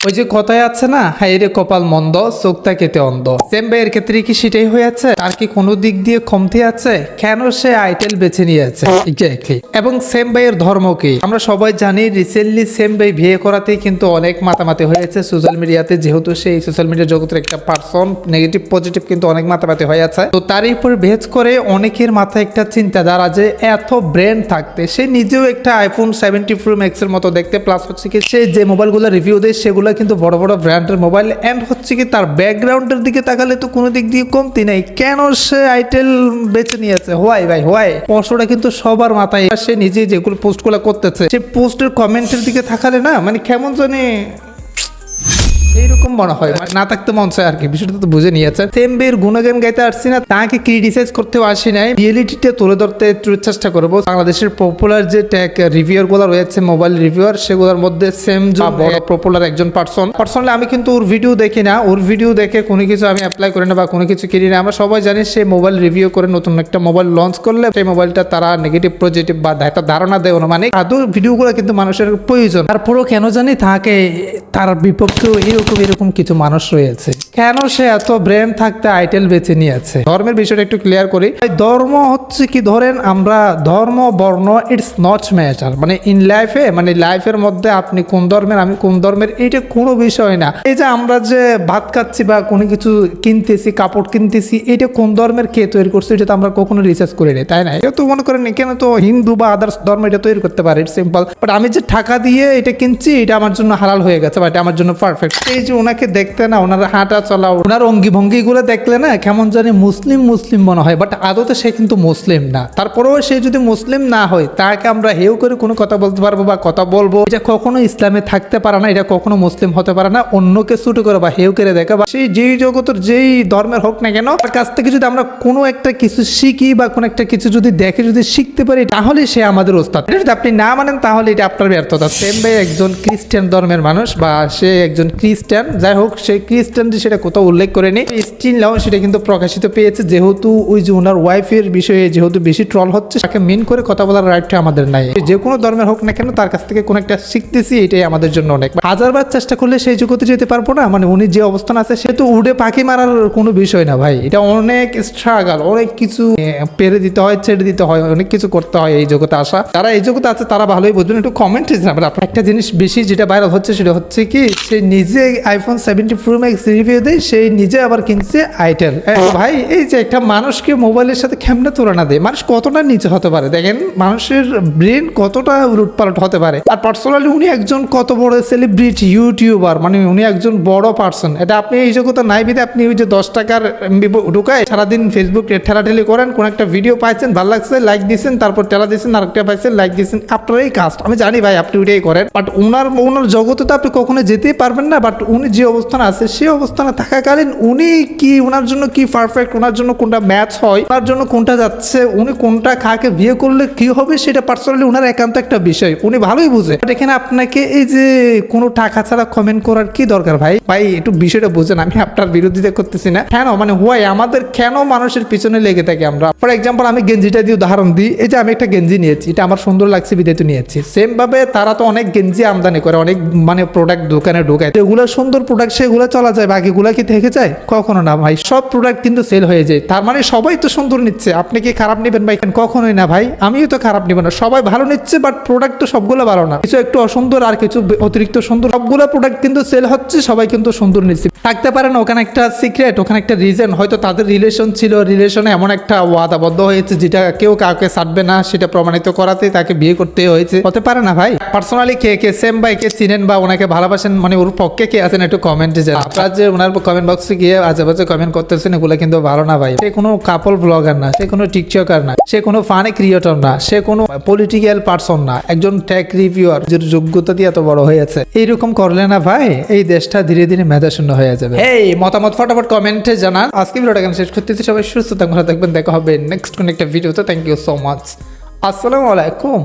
ওই যে কথায় আছে না, হাই রে কপাল মন্দ চোখ তাকেতে অন্ধ। সেম ভাইয়ের ক্ষেত্রে কি সেটাই হয়েছে? তার কি কোনো দিক দিয়ে কমতি আছে? কেন সে আইটেল বেছে নিয়েছে? এক্স্যাক্টলি। এবং সেম ভাইয়ের ধর্ম কি? আমরা সবাই জানি রিসেন্টলি সেম ভাই বিয়ে করাতেই কিন্তু অনেক মাতামাতি হয়েছে সোশ্যাল মিডিয়াতে, যেহেতু সেই সোশ্যাল মিডিয়া জগতের একটা পার্সন, নেগেটিভ পজিটিভ কিন্তু অনেক মাতামাতি হয়ে আছে। তো তার উপর ভেজ করে অনেকের মাথায় একটা চিন্তাধারা যে এত ব্রেন থাকতে সে নিজেও একটা আইফোন 70 প্রো ম্যাক্স এর মতো দেখতে, প্লাস হচ্ছে কি সে যে মোবাইলগুলো রিভিউ দেয় সেগুলো কিন্তু বড় বড় ব্র্যান্ডের মোবাইল, এন্ড হচ্ছে কি তার ব্যাকগ্রাউন্ডের দিকে তাকালে তো কোনো দিক দিয়ে কমতি নাই। কেন সে আইটেল বেছে নিয়েছে? হোয়াই ভাই হোয়াই? প্রশ্নটা কিন্তু সবার মাথায়। সে নিজে যেগুলো পোস্টগুলো করতেছে, সে পোস্টের কমেন্টের দিকে তাকালে না মানে কেমন জানি এইরকম মনে হয়, মানে না থাকতে মন চায় আর কি। বিষয়টা তো বুঝে নিয়েছে। সেম বের গুণগান গাইতে আসছি না, তাকে ক্রিটিসাইজ করতেও আসি নাই, রিয়েলিটিটা তুলে ধরতে চেষ্টা করবো। বাংলাদেশের পপুলার যে টেক রিভিউয়ার গুলো রয়েছে, মোবাইল রিভিউয়ার, সেগুলোর মধ্যে সেম বড় পপুলার একজন পার্সোনালি আমি কিন্তু ওর ভিডিও দেখি না, ওর ভিডিও দেখে কোনো কিছু আমি অ্যাপ্লাই করি না বা কোনো কিছু কিনি না। আমরা সবাই জানি সে মোবাইল রিভিউ করে নতুন একটা মোবাইল লঞ্চ করলে সেই মোবাইলটা তারা নেগেটিভ পজিটিভ বা একটা ধারণা দেয় মানে আদৌ ভিডিওগুলো কিন্তু মানুষের প্রয়োজন। তারপরেও কেন জানি তাকে তার বিপক্ষেও এরকম কিছু মানুষ রয়েছে। কেন সে এত ব্রেন থাকতে আইটেল বেছে নিয়েছে? ধর্মের বিষয়টা একটু ক্লিয়ার করি। ধর্ম হচ্ছে কি, ধরেন আমরা ধর্ম বর্ণ ইটস নট ম্যাটার, মানে ইন লাইফে, মানে লাইফের মধ্যে আপনি কোন ধর্মের আমি কোন ধর্মের এটা কোনো বিষয় না। এই যে আমরা যে ভাত খাচ্ছি বা কোনো কিছু কিনতেছি, কাপড় কিনতেছি, এটা কোন ধর্মের কে তৈরি করছে এটা তো আমরা কখনো রিসার্চ করি না, তাই না? এটা তো মনে করেন কেন তো হিন্দু বা আদার্স ধর্ম এটা তৈরি করতে পারে, ইটস সিম্পল। বাট আমি যে টাকা দিয়ে এটা কিনছি এটা আমার জন্য হালাল হয়ে গেছে বা এটা আমার জন্য পারফেক্ট। এই যে ওনাকে দেখতে না, ওনার হাঁটা চলা, ওনার অঙ্গি ভঙ্গি গুলো দেখলে না কেমন জানি মুসলিম মনে হয়, বাট আদতে সে কিন্তু মুসলিম না। তারপরেও সে যদি মুসলিম না হয় তাকে আমরা হেউ করে কোনো কথা বলতে পারবো বা কথা বলবো, এটা কখনো ইসলামে থাকতে পারে না, এটা কখনো মুসলিম হতে পারে না। অন্যকে ছোট করে বা হেউ করে দেখা বা সেই যেই জগতের যেই ধর্মের হোক না কেন, তার কাছ থেকে যদি আমরা কোনো একটা কিছু শিখি বা কোনো একটা কিছু যদি দেখে যদি শিখতে পারি, তাহলে সে আমাদের ওস্তাদ। এটা যদি আপনি না মানেন তাহলে এটা আপনার ব্যর্থতা। সেম ভাই একজন খ্রিস্টান ধর্মের মানুষ বা সে একজন খ্রিস্টান, যাই হোক সেই খ্রিস্টান যে সেটা কোথাও উল্লেখ করেনি, স্টিল সেটা কিন্তু প্রকাশিত পেয়েছে। যেহেতু ওই যে ওনার ওয়াইফের বিষয়ে যেহেতু বেশি ট্রল হচ্ছে, তাকে মিন করে কথা বলার রাইটটা আমাদের নাই। যে কোনো ধর্মের হোক না কেন তার কাছ থেকে কোনো একটা শিখতেছি, এটাই আমাদের জন্য অনেক। হাজারবার চেষ্টা করলে সেই জগতে যেতে পারবো না, মানে উনি যে অবস্থান আছে সে তো উড়ে পাখি মারার কোনো বিষয় না ভাই। এটা অনেক স্ট্রাগল, অনেক কিছু পেরে দিতে হয়, ছেড়ে দিতে হয়, অনেক কিছু করতে হয় এই জগতে আসা। যারা এই জগতে আছে তারা ভালোই বুঝবেন। একটু কমেন্টে জানাবেন। একটা জিনিস বেশি যেটা ভাইরাল হচ্ছে সেটা হচ্ছে কি, সে নিজে আইফোন 70 প্রো ম্যাক্স রিভিউ দেয়, সেই নিজে আবার কিনছে আইটেল। ভাই এই যে একটা মানুষকে মোবাইলের সাথে কেমনে তুলনা দেয়, মানুষ কতটা নিচে হতে পারে দেখেন, মানুষের ব্রেন কতটা লুটপালট হতে পারে। আর পার্সোনালি উনি একজন কত বড় সেলিব্রিটি ইউটিউবার, মানে উনি একজন বড় পার্সন। এটা আপনি এই জগতে নাই বিদে আপনি ওই যে 10 টাকার ঢুকায় সারাদিন ফেসবুক ঠেলাঠেলি করেন, কোন একটা ভিডিও পাইছেন ভালো লাগছে লাইক দিচ্ছেন, তারপর টেলা দিচ্ছেন, আরেকটা পাইছেন লাইক দিচ্ছেন, আপনার এই কাজ আমি জানি ভাই আপনি ওইটাই করেন। বাট ওনার জগতে তো আপনি কখনো যেতেই পারবেন না। বাট উনি যে অবস্থানে আছে সেই অবস্থানে থাকাকালীন উনি কি, ওনার জন্য কি পারফেক্ট, ওনার জন্য কোনটা ম্যাচ হয়, ওনার জন্য কোনটা যাচ্ছে, উনি কোনটা কাকে বিয়ে করলে কি হবে, সেটা পার্সোনালি ওনার একান্ত একটা বিষয়, উনি ভালোই বুঝে। বাট এখানে আপনাকে এই যে কোনো টাকা ছাড়া কমেন্ট করার কি দরকার ভাই? ভাই একটু বিষয়টা বুঝেন, আমি আপনার বিরোধিতা করতেছি না। কেন মানে হোয়াই আমাদের কেন মানুষের পিছনে লেগে থাকি আমরা? ফর এক্সাম্পল আমি গেঞ্জিটা দিয়ে উদাহরণ দিই। এই যে আমি একটা গেঞ্জি নিয়েছি, এটা আমার সুন্দর লাগছে বিদায় তো নিয়েছি। সেম ভাবে তারা তো অনেক গেঞ্জি আমদানি করে, অনেক মানে প্রোডাক্ট দোকানে ঢোকায়, যেগুলো সুন্দর প্রোডাক্ট সেগুলো চলা যায়, বাকিগুলা কি থেকে যায়? কখনো না ভাই। সব প্রোডাক্ট কিন্তু সেল হয়ে যায়, তার মানে সবাই তো সুন্দর নিচ্ছে, আপনি কি খারাপ নেবেন ভাই? কখনোই না ভাই, আমিও তো খারাপ নিব না, সবাই ভালো নিচ্ছে। বাট প্রোডাক্ট তো সবগুলো ভালো না, কিছু একটু অসুন্দর আর কিছু অতিরিক্ত সুন্দর, সবগুলো প্রোডাক্ট কিন্তু সেল হচ্ছে, সবাই কিন্তু সুন্দর নিচ্ছে। থাকতে পারে না ওখানে একটা সিক্রেট, ওখানে একটা রিজন, হয়তো তাদের রিলেশন ছিল, রিলেশনে এমন একটা ওয়াদাবদ্ধ হয়েছে যেটা কেউ কাউকে ছাড়বে না, সেটা প্রমাণিত করাতে তাকে বিয়ে করতে হয়েছে, হতে পারে না ভাই? পার্সোনালি কে সেম ভাই কে চিনেন বা ওনাকে ভালোবাসেন, মানে ওর পক্ষে কে আছেন একটু কমেন্টে জানান। আপনারা যে ওনার কমেন্ট বক্সে গিয়ে আজেবাজে কমেন্ট করতেছেন, এগুলো কিন্তু ভালো না ভাই। সে কোনো কাপল ব্লগার না, সে কোনো টিকটকার না, সে কোনো ফানি ক্রিয়েটর না, সে কোনো পলিটিক্যাল পার্সন না, একজন টেক রিভিউয়ার যে যোগ্যতা দিয়ে এত বড় হয়েছে। এইরকম করলে না ভাই এই দেশটা ধীরে ধীরে মেধাশূন্য হয়ে যাবে। এই মতামত ফটাফট কমেন্টে জানান। আজকে ভিডিওটা কেন শেষ করতেছি, সবাই সুস্থ থাকবেন, ভালো থাকবেন, দেখা হবে নেক্সট কোন একটা ভিডিওতে। থ্যাংক ইউ সো মাচ, আসসালামু আলাইকুম।